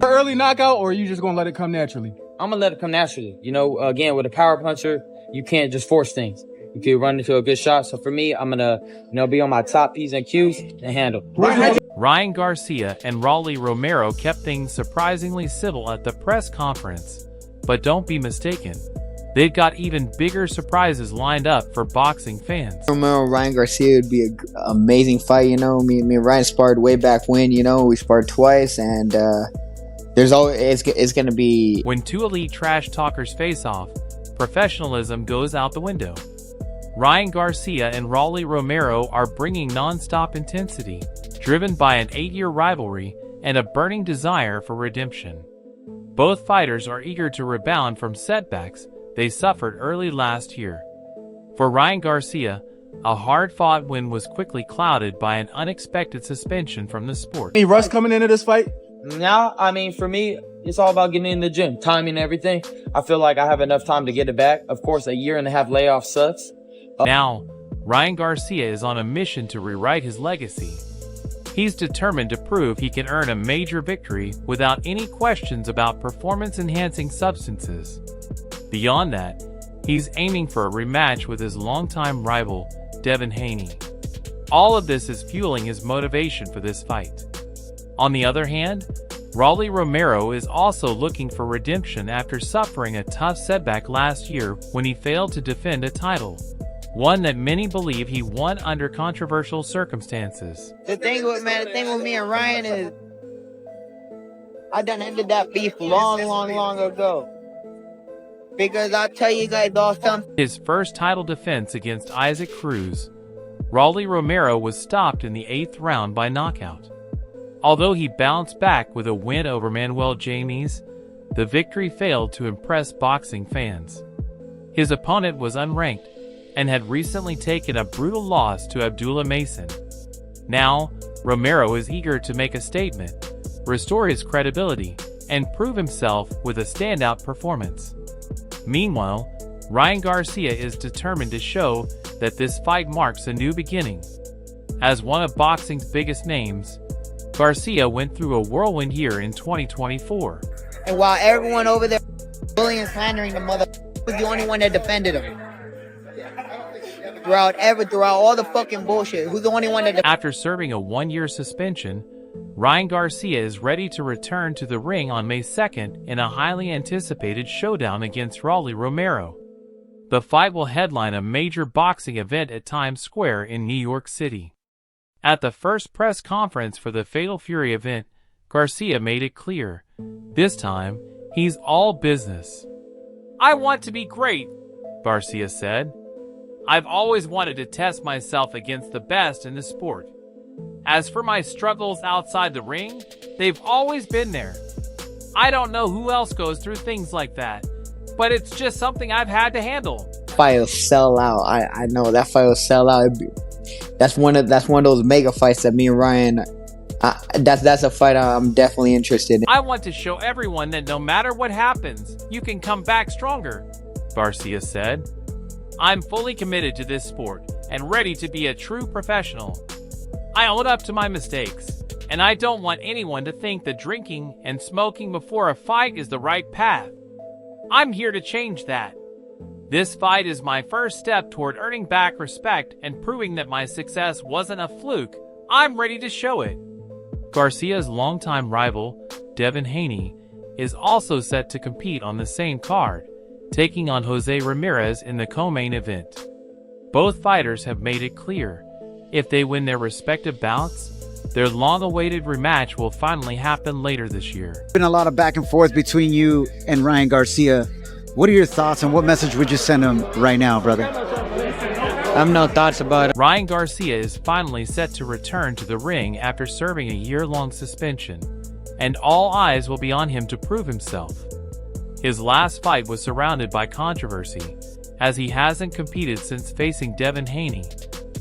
Early knockout, or are you just gonna let it come naturally? I'm gonna let it come naturally. You know, again, with a power puncher, you can't just force things. You can run into a good shot. So for me, I'm gonna, be on my top P's and Q's and handle. Ryan Garcia and Rolly Romero kept things surprisingly civil at the press conference. But don't be mistaken, they've got even bigger surprises lined up for boxing fans. Romero and Ryan Garcia would be an amazing fight. You know, me and Ryan sparred way back when. You know, we sparred twice, and there's always it's gonna be. When two elite trash talkers face off, professionalism goes out the window. Ryan Garcia and Rolly Romero are bringing non-stop intensity, driven by an 8-year rivalry and a burning desire for redemption. Both fighters are eager to rebound from setbacks they suffered early last year. For Ryan Garcia, a hard-fought win was quickly clouded by an unexpected suspension from the sport. Any rush coming into this fight? Now, for me, it's all about getting in the gym, timing everything. I feel like I have enough time to get it back. Of course, a 1.5-year layoff sucks. Now, Ryan Garcia is on a mission to rewrite his legacy. He's determined to prove he can earn a major victory without any questions about performance-enhancing substances. Beyond that, he's aiming for a rematch with his longtime rival, Devin Haney. All of this is fueling his motivation for this fight. On the other hand, Rolly Romero is also looking for redemption after suffering a tough setback last year when he failed to defend a title, one that many believe he won under controversial circumstances. The thing with me and Ryan is, I done ended that beef long ago. Because I'll tell you guys all something. His first title defense against Isaac Cruz, Rolly Romero was stopped in the 8th round by knockout. Although he bounced back with a win over Manuel James, the victory failed to impress boxing fans. His opponent was unranked and had recently taken a brutal loss to Abdullah Mason. Now, Romero is eager to make a statement, restore his credibility, and prove himself with a standout performance. Meanwhile, Ryan Garcia is determined to show that this fight marks a new beginning. As one of boxing's biggest names, Garcia went through a whirlwind year in 2024. And while everyone over there bullying and slandering the mother was the only one that defended him. Throughout all the fucking bullshit, who's the only one that After serving a 1-year suspension, Ryan Garcia is ready to return to the ring on May 2nd in a highly anticipated showdown against Rolly Romero. The fight will headline a major boxing event at Times Square in New York City. At the first press conference for the Fatal Fury event, Garcia made it clear, this time, he's all business. "I want to be great," Garcia said. "I've always wanted to test myself against the best in the sport. As for my struggles outside the ring, they've always been there. I don't know who else goes through things like that, but it's just something I've had to handle." Fight will sell out. I know that fight will sell out. That's one of those mega fights that me and Ryan. That's a fight I'm definitely interested in. "I want to show everyone that no matter what happens, you can come back stronger," Garcia said. "I'm fully committed to this sport and ready to be a true professional. I own up to my mistakes, and I don't want anyone to think that drinking and smoking before a fight is the right path. I'm here to change that. This fight is my first step toward earning back respect and proving that my success wasn't a fluke. I'm ready to show it." Garcia's longtime rival, Devin Haney, is also set to compete on the same card, taking on Jose Ramirez in the co-main event. Both fighters have made it clear, if they win their respective bouts, their long-awaited rematch will finally happen later this year. Been a lot of back and forth between you and Ryan Garcia. What are your thoughts and what message would you send him right now, brother? I have no thoughts about it. Ryan Garcia is finally set to return to the ring after serving a year-long suspension, and all eyes will be on him to prove himself. His last fight was surrounded by controversy, as he hasn't competed since facing Devin Haney,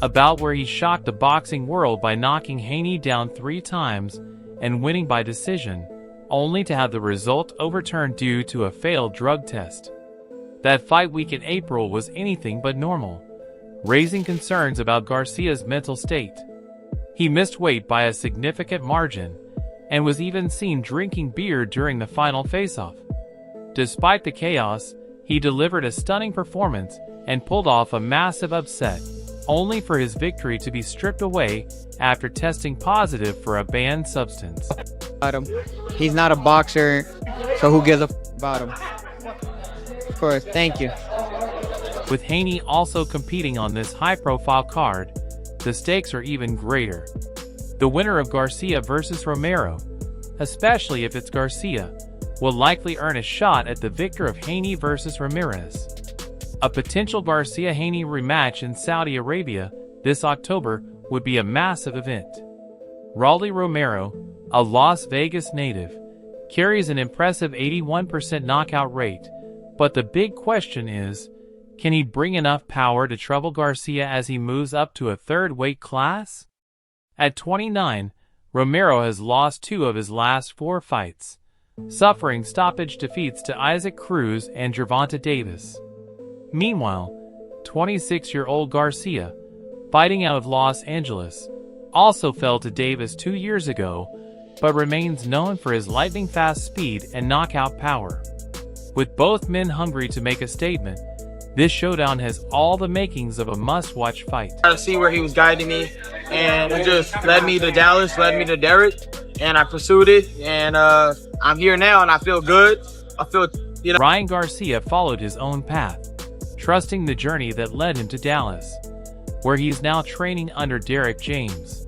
a bout where he shocked the boxing world by knocking Haney down 3 times and winning by decision, only to have the result overturned due to a failed drug test. That fight week in April was anything but normal, raising concerns about Garcia's mental state. He missed weight by a significant margin, and was even seen drinking beer during the final face-off. Despite the chaos, he delivered a stunning performance and pulled off a massive upset, only for his victory to be stripped away after testing positive for a banned substance. He's not a boxer, so who gives a about him? Of course, thank you. With Haney also competing on this high-profile card, the stakes are even greater. The winner of Garcia versus Romero, especially if it's Garcia, will likely earn a shot at the victor of Haney versus Ramirez. A potential Garcia-Haney rematch in Saudi Arabia this October would be a massive event. Rolando Romero, a Las Vegas native, carries an impressive 81% knockout rate, but the big question is, can he bring enough power to trouble Garcia as he moves up to a third weight class? At 29, Romero has lost 2 of his last 4 fights, suffering stoppage defeats to Isaac Cruz and Gervonta Davis. Meanwhile, 26-year-old Garcia, fighting out of Los Angeles, also fell to Davis 2 years ago, but remains known for his lightning-fast speed and knockout power. With both men hungry to make a statement, this showdown has all the makings of a must-watch fight. To see where he was guiding me, and it just led me to Dallas, led me to Derek, and I pursued it, and I'm here now, and I feel good. I feel, Ryan Garcia followed his own path, trusting the journey that led him to Dallas, where he is now training under Derek James.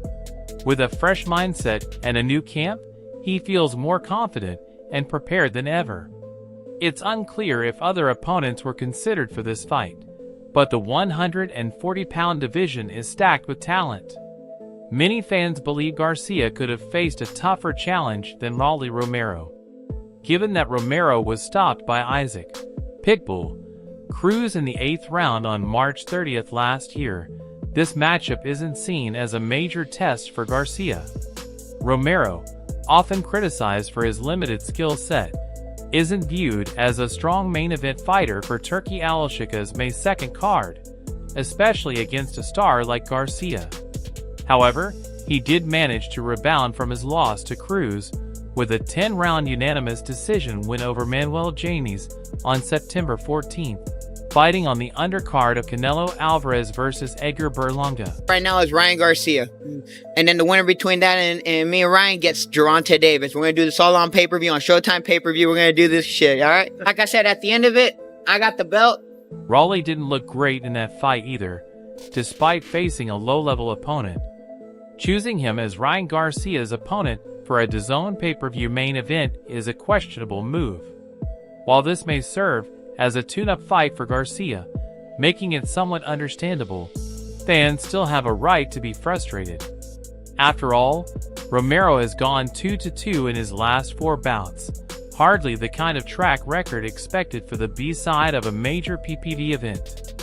With a fresh mindset and a new camp, he feels more confident and prepared than ever. It's unclear if other opponents were considered for this fight, but the 140-pound division is stacked with talent. Many fans believe Garcia could have faced a tougher challenge than Rolando Romero. Given that Romero was stopped by Isaac Pitbull Cruz in the 8th round on March 30th last year, this matchup isn't seen as a major test for Garcia. Romero, often criticized for his limited skill set, isn't viewed as a strong main event fighter for Turki Alashika's May 2nd card, especially against a star like Garcia. However, he did manage to rebound from his loss to Cruz with a 10-round unanimous decision win over Manuel Janes on September 14th, fighting on the undercard of Canelo Alvarez versus Edgar Berlanga. Right now is Ryan Garcia. And then the winner between that and me and Ryan gets Gervonta Davis. We're going to do this all on pay-per-view, on Showtime pay-per-view. We're going to do this shit, all right? Like I said, at the end of it, I got the belt. Rolly didn't look great in that fight either, despite facing a low-level opponent. Choosing him as Ryan Garcia's opponent for a DAZN pay-per-view main event is a questionable move. While this may serve as a tune-up fight for Garcia, making it somewhat understandable, fans still have a right to be frustrated. After all, Romero has gone 2-2 in his last 4 bouts, hardly the kind of track record expected for the B-side of a major PPV event.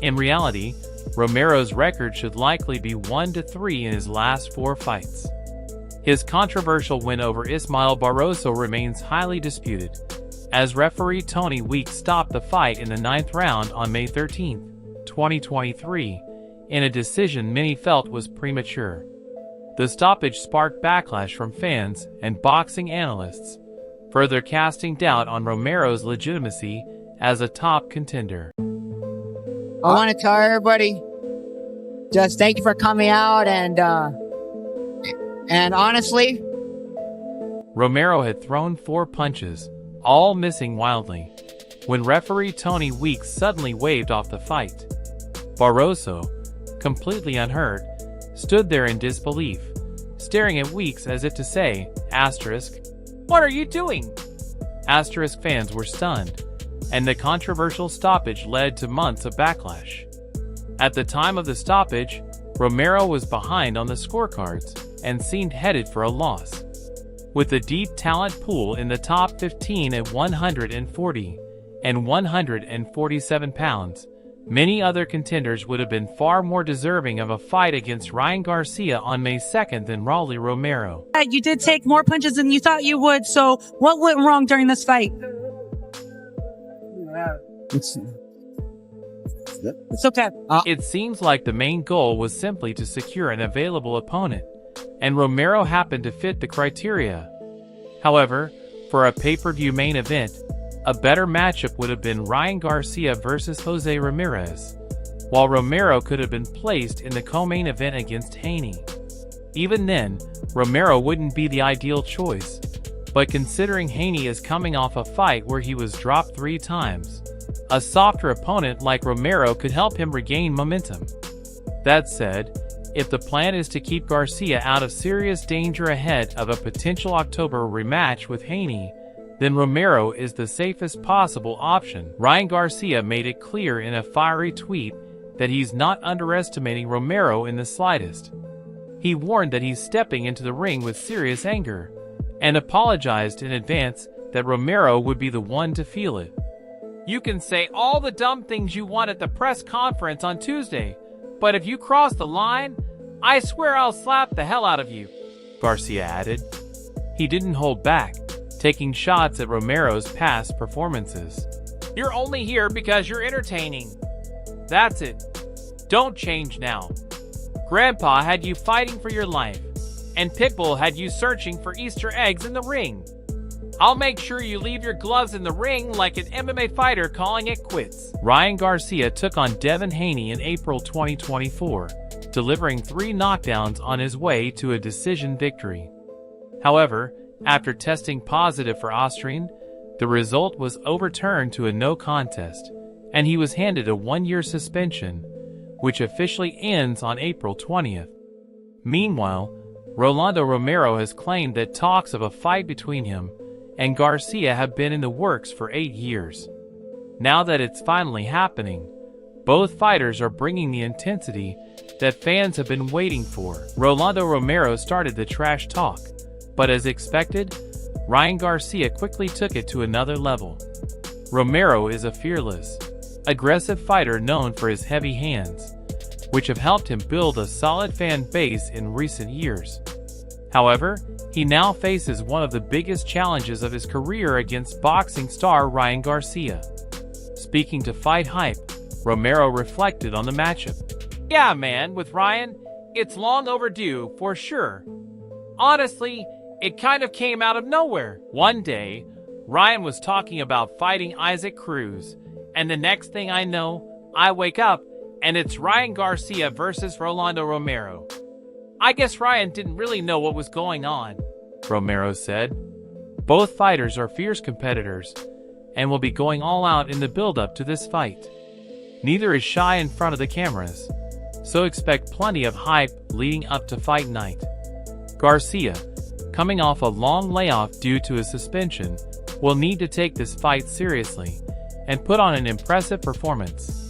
In reality, Romero's record should likely be 1-3 in his last 4 fights. His controversial win over Ismael Barroso remains highly disputed, as referee Tony Weeks stopped the fight in the 9th round on May 13, 2023, in a decision many felt was premature. The stoppage sparked backlash from fans and boxing analysts, further casting doubt on Romero's legitimacy as a top contender. I want to tell everybody, just thank you for coming out, and honestly, Romero had thrown 4 punches, all missing wildly, when referee Tony Weeks suddenly waved off the fight. Barroso, completely unhurt, stood there in disbelief, staring at Weeks as if to say, "What are you doing?" Fans were stunned, and the controversial stoppage led to months of backlash. At the time of the stoppage, Romero was behind on the scorecards and seemed headed for a loss. With a deep talent pool in the top 15 at 140 and 147 pounds, many other contenders would have been far more deserving of a fight against Ryan Garcia on May 2nd than Rolando Romero. You did take more punches than you thought you would, so what went wrong during this fight? It's okay. It seems like the main goal was simply to secure an available opponent, and Romero happened to fit the criteria. However, for a pay-per-view main event, a better matchup would have been Ryan Garcia versus Jose Ramirez, while Romero could have been placed in the co-main event against Haney. Even then, Romero wouldn't be the ideal choice, but considering Haney is coming off a fight where he was dropped 3 times, a softer opponent like Romero could help him regain momentum. That said, if the plan is to keep Garcia out of serious danger ahead of a potential October rematch with Haney, then Romero is the safest possible option. Ryan Garcia made it clear in a fiery tweet that he's not underestimating Romero in the slightest. He warned that he's stepping into the ring with serious anger, and apologized in advance that Romero would be the one to feel it. You can say all the dumb things you want at the press conference on Tuesday, but if you cross the line, I swear I'll slap the hell out of you, Garcia added. He didn't hold back, taking shots at Romero's past performances. You're only here because you're entertaining. That's it. Don't change now. Grandpa had you fighting for your life, and Pitbull had you searching for Easter eggs in the ring. I'll make sure you leave your gloves in the ring like an MMA fighter calling it quits. Ryan Garcia took on Devin Haney in April 2024, delivering 3 knockdowns on his way to a decision victory. However, after testing positive for Austrian, the result was overturned to a no contest, and he was handed a 1-year suspension, which officially ends on April 20th. Meanwhile, Rolando Romero has claimed that talks of a fight between him and Garcia have been in the works for 8 years. Now that it's finally happening, both fighters are bringing the intensity that fans have been waiting for. Rolando Romero started the trash talk, but as expected, Ryan Garcia quickly took it to another level. Romero is a fearless, aggressive fighter known for his heavy hands, which have helped him build a solid fan base in recent years. However, he now faces one of the biggest challenges of his career against boxing star Ryan Garcia. Speaking to Fight Hype, Romero reflected on the matchup. Yeah, man, with Ryan, it's long overdue for sure. Honestly, it kind of came out of nowhere. One day, Ryan was talking about fighting Isaac Cruz, and the next thing I know, I wake up and it's Ryan Garcia versus Rolando Romero. I guess Ryan didn't really know what was going on, Romero said. Both fighters are fierce competitors and will be going all out in the build-up to this fight. Neither is shy in front of the cameras, so expect plenty of hype leading up to fight night. Garcia, coming off a long layoff due to a suspension, will need to take this fight seriously and put on an impressive performance.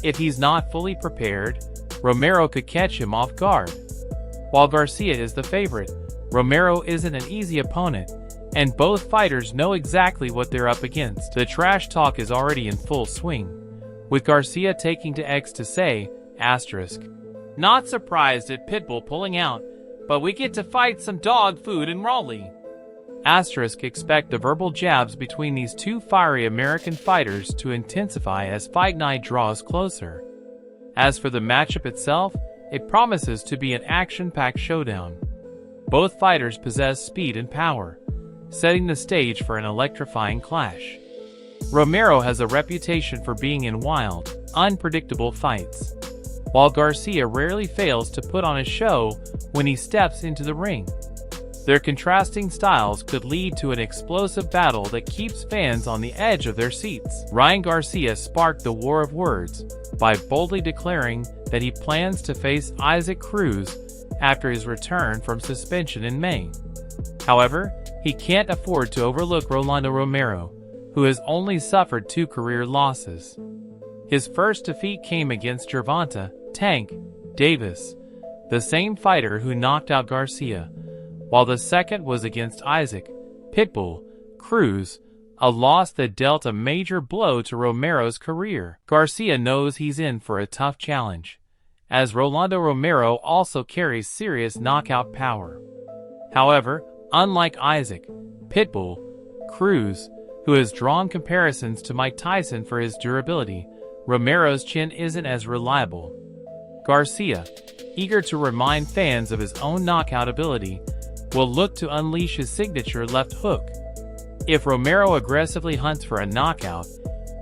If he's not fully prepared, Romero could catch him off guard. While Garcia is the favorite, Romero isn't an easy opponent, and both fighters know exactly what they're up against. The trash talk is already in full swing, with Garcia taking to X to say, *, not surprised at Pitbull pulling out, but we get to fight some dog food in Raleigh. *, expect the verbal jabs between these two fiery American fighters to intensify as fight night draws closer. As for the matchup itself, it promises to be an action-packed showdown. Both fighters possess speed and power, setting the stage for an electrifying clash. Romero has a reputation for being in wild, unpredictable fights, while Garcia rarely fails to put on a show when he steps into the ring. Their contrasting styles could lead to an explosive battle that keeps fans on the edge of their seats. Ryan Garcia sparked the war of words by boldly declaring that he plans to face Isaac Cruz after his return from suspension in May. However, he can't afford to overlook Rolando Romero, who has only suffered 2 career losses. His first defeat came against Gervonta "Tank" Davis, the same fighter who knocked out Garcia, while the second was against Isaac "Pitbull" Cruz, a loss that dealt a major blow to Romero's career. Garcia knows he's in for a tough challenge, as Rolando Romero also carries serious knockout power. However, unlike Isaac "Pitbull" Cruz, who has drawn comparisons to Mike Tyson for his durability, Romero's chin isn't as reliable. Garcia, eager to remind fans of his own knockout ability, will look to unleash his signature left hook. If Romero aggressively hunts for a knockout,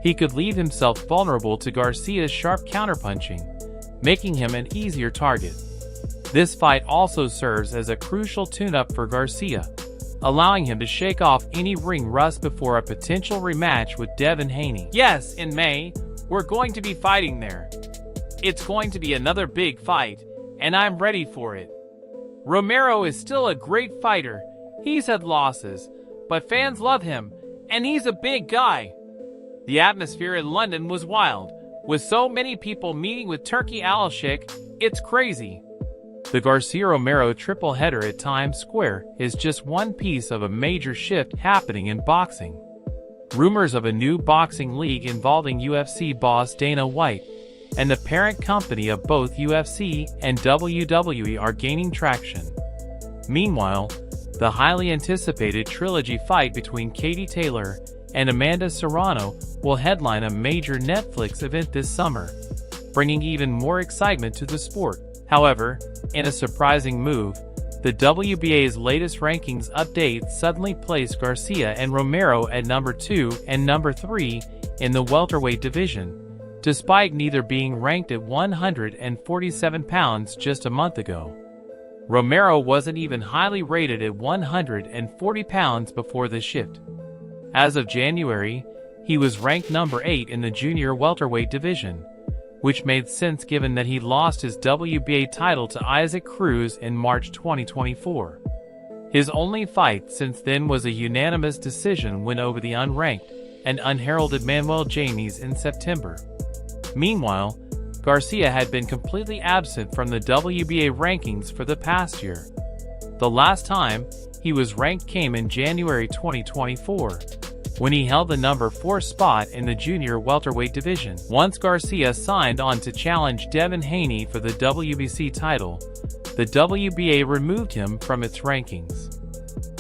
he could leave himself vulnerable to Garcia's sharp counterpunching, making him an easier target. This fight also serves as a crucial tune-up for Garcia, allowing him to shake off any ring rust before a potential rematch with Devin Haney. Yes, in May, we're going to be fighting there. It's going to be another big fight, and I'm ready for it. Romero is still a great fighter. He's had losses, but fans love him, and he's a big guy. The atmosphere in London was wild, with so many people meeting with Turki Al-Sheikh, it's crazy. The Garcia-Romero triple header at Times Square is just one piece of a major shift happening in boxing. Rumors of a new boxing league involving UFC boss Dana White and the parent company of both UFC and WWE are gaining traction. Meanwhile, the highly anticipated trilogy fight between Katie Taylor and Amanda Serrano will headline a major Netflix event this summer, bringing even more excitement to the sport. However, in a surprising move, the WBA's latest rankings update suddenly placed Garcia and Romero at number 2 and number 3 in the welterweight division, despite neither being ranked at 147 pounds just a month ago. Romero wasn't even highly rated at 140 pounds before the shift. As of January, he was ranked number 8 in the junior welterweight division, which made sense given that he lost his WBA title to Isaac Cruz in March 2024. His only fight since then was a unanimous decision win over the unranked and unheralded Manuel James in September. Meanwhile, Garcia had been completely absent from the WBA rankings for the past year. The last time he was ranked came in January 2024, when he held the number 4 spot in the junior welterweight division. Once Garcia signed on to challenge Devin Haney for the WBC title, the WBA removed him from its rankings.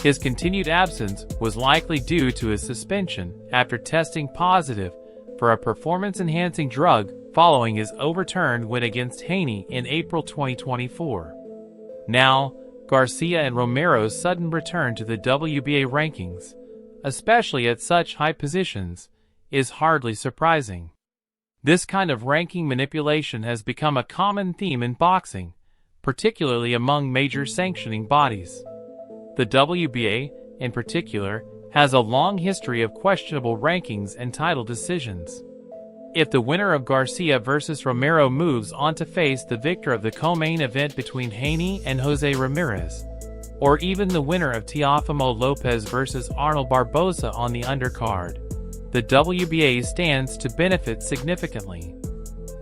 His continued absence was likely due to his suspension after testing positive for a performance-enhancing drug following his overturned win against Haney in April 2024. Now, Garcia and Romero's sudden return to the WBA rankings, especially at such high positions, is hardly surprising. This kind of ranking manipulation has become a common theme in boxing, particularly among major sanctioning bodies. The WBA, in particular, has a long history of questionable rankings and title decisions. If the winner of Garcia versus Romero moves on to face the victor of the co-main event between Haney and Jose Ramirez, or even the winner of Teofimo Lopez versus Arnold Barboza on the undercard, the WBA stands to benefit significantly.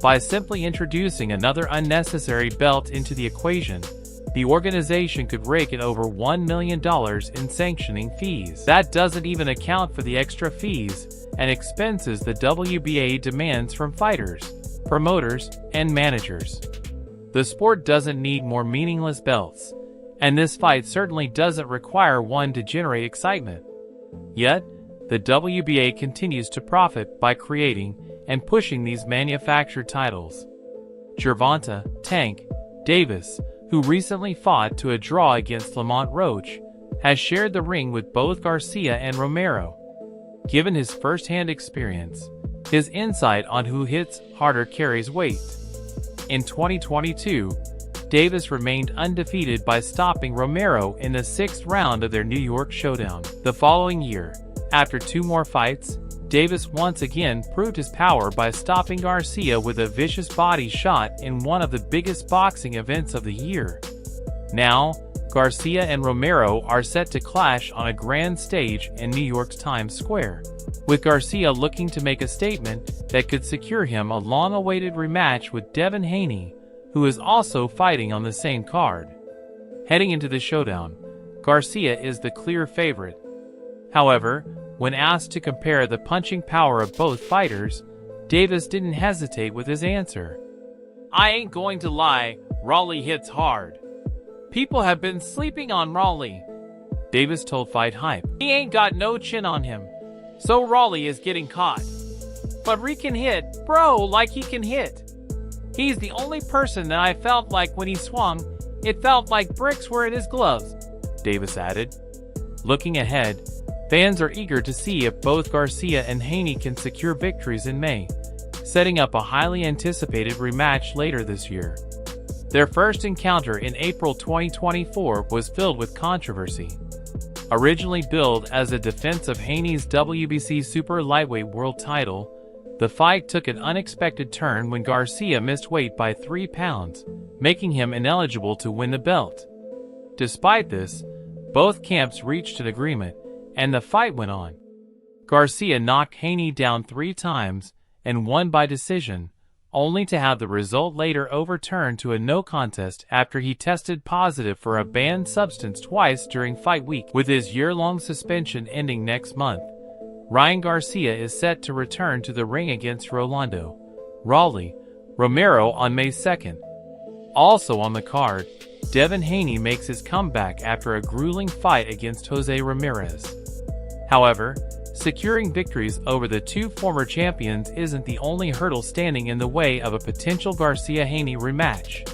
By simply introducing another unnecessary belt into the equation, the organization could rake in over $1 million in sanctioning fees. That doesn't even account for the extra fees and expenses the WBA demands from fighters, promoters, and managers. The sport doesn't need more meaningless belts, and this fight certainly doesn't require one to generate excitement. Yet, the WBA continues to profit by creating and pushing these manufactured titles. Gervonta "Tank" Davis, who recently fought to a draw against Lamont Roach, has shared the ring with both Garcia and Romero. Given his first-hand experience, his insight on who hits harder carries weight. In 2022, Davis remained undefeated by stopping Romero in the 6th round of their New York showdown. The following year, after 2 more fights, Davis once again proved his power by stopping Garcia with a vicious body shot in one of the biggest boxing events of the year. Now, Garcia and Romero are set to clash on a grand stage in New York's Times Square, with Garcia looking to make a statement that could secure him a long-awaited rematch with Devin Haney, who is also fighting on the same card. Heading into the showdown, Garcia is the clear favorite. However, when asked to compare the punching power of both fighters, Davis didn't hesitate with his answer. "I ain't going to lie, Raleigh hits hard. People have been sleeping on Raleigh," Davis told Fight Hype. "He ain't got no chin on him, so Raleigh is getting caught. But Ree can hit, bro, like he can hit." He's the only person that I felt like when he swung, it felt like bricks were in his gloves, Davis added. Looking ahead, fans are eager to see if both Garcia and Haney can secure victories in May, setting up a highly anticipated rematch later this year. Their first encounter in April 2024 was filled with controversy. Originally billed as a defense of Haney's WBC Super Lightweight World title, the fight took an unexpected turn when Garcia missed weight by 3 pounds, making him ineligible to win the belt. Despite this, both camps reached an agreement, and the fight went on. Garcia knocked Haney down 3 times and won by decision, only to have the result later overturned to a no contest after he tested positive for a banned substance twice during fight week. With his year-long suspension ending next month, Ryan Garcia is set to return to the ring against Rolando, Romero on May 2nd. Also on the card, Devin Haney makes his comeback after a grueling fight against Jose Ramirez. However, securing victories over the 2 former champions isn't the only hurdle standing in the way of a potential Garcia-Haney rematch.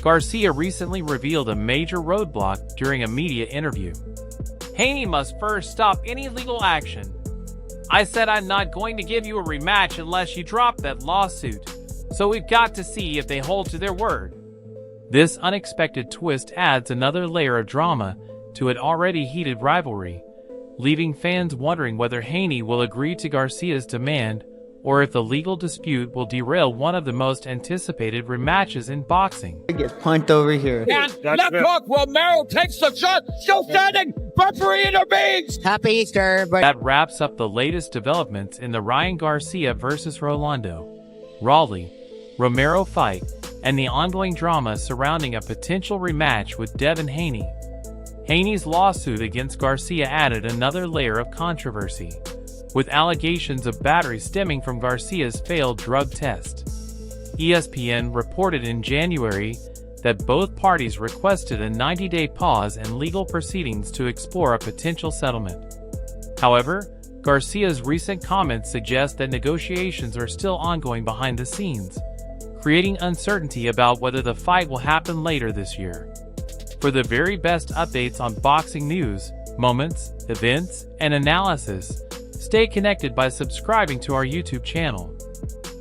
Garcia recently revealed a major roadblock during a media interview. Haney must first stop any legal action. I said I'm not going to give you a rematch unless you drop that lawsuit, so we've got to see if they hold to their word. This unexpected twist adds another layer of drama to an already heated rivalry, leaving fans wondering whether Haney will agree to Garcia's demand or if the legal dispute will derail one of the most anticipated rematches in boxing. Get punched over here. And left hook, Romero takes the shot, still standing, referee intervenes! Happy Easter, but That wraps up the latest developments in the Ryan Garcia versus Rolando, Romero fight, and the ongoing drama surrounding a potential rematch with Devin Haney. Haney's lawsuit against Garcia added another layer of controversy, with allegations of battery stemming from Garcia's failed drug test. ESPN reported in January that both parties requested a 90-day pause in legal proceedings to explore a potential settlement. However, Garcia's recent comments suggest that negotiations are still ongoing behind the scenes, creating uncertainty about whether the fight will happen later this year. For the very best updates on boxing news, moments, events, and analysis, stay connected by subscribing to our YouTube channel.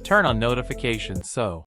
Turn on notifications so